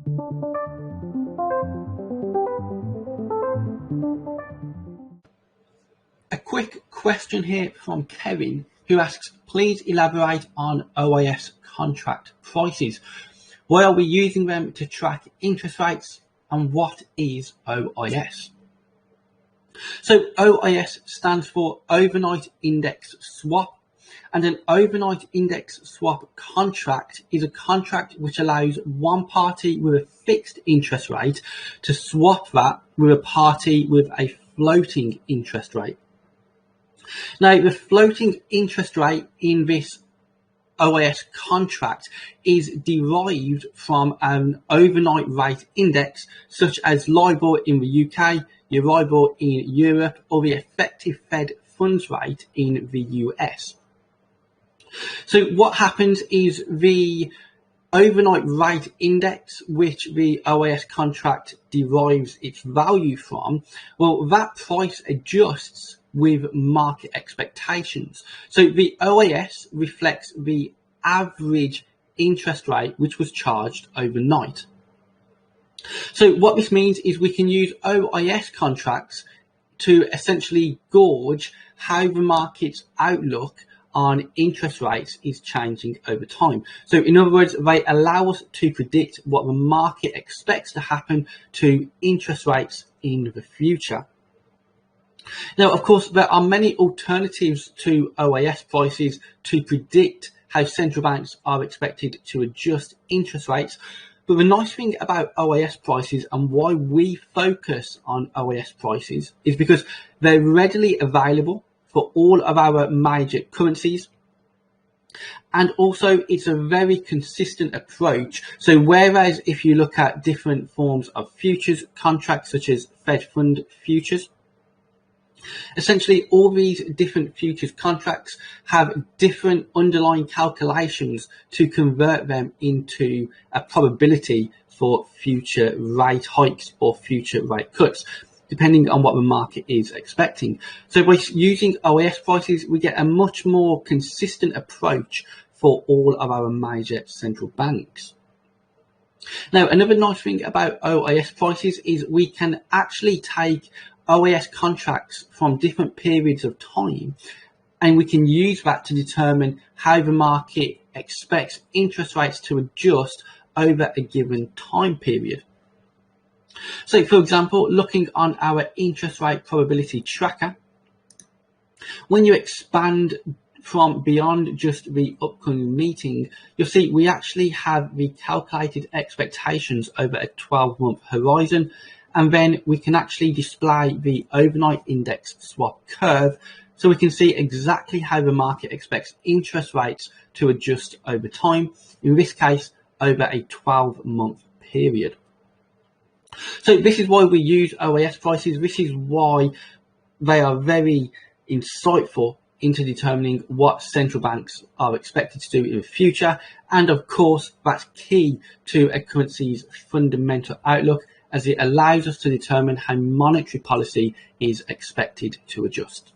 A quick question here from Kevin, who asks, please elaborate on OIS contract prices. Why are we using them to track interest rates, and what is OIS? So OIS stands for Overnight Index Swap, and an overnight index swap contract is a contract which allows one party with a fixed interest rate to swap that with a party with a floating interest rate. Now, the floating interest rate in this OIS contract is derived from an overnight rate index such as LIBOR in the UK, Euribor in Europe, or the effective Fed funds rate in the US. So what happens is the overnight rate index, which the OIS contract derives its value from, well, that price adjusts with market expectations. So the OIS reflects the average interest rate which was charged overnight. So what this means is we can use OIS contracts to essentially gauge how the market's outlook on interest rates is changing over time. So in other words, they allow us to predict what the market expects to happen to interest rates in the future. Now, of course, there are many alternatives to OIS prices to predict how central banks are expected to adjust interest rates. But the nice thing about OIS prices, and why we focus on OIS prices, is because they're readily available for all of our major currencies. And also, it's a very consistent approach. So whereas if you look at different forms of futures contracts, such as Fed fund futures, essentially all these different futures contracts have different underlying calculations to convert them into a probability for future rate hikes or future rate cuts, depending on what the market is expecting. So by using OIS prices, we get a much more consistent approach for all of our major central banks. Now, another nice thing about OIS prices is we can actually take OIS contracts from different periods of time, and we can use that to determine how the market expects interest rates to adjust over a given time period. So, for example, looking on our interest rate probability tracker, when you expand from beyond just the upcoming meeting, you'll see we actually have the calculated expectations over a 12-month horizon, and then we can actually display the overnight index swap curve, so we can see exactly how the market expects interest rates to adjust over time, in this case over a 12-month period. So this is why we use OIS prices. This is why they are very insightful into determining what central banks are expected to do in the future, and of course that's key to a currency's fundamental outlook, as it allows us to determine how monetary policy is expected to adjust.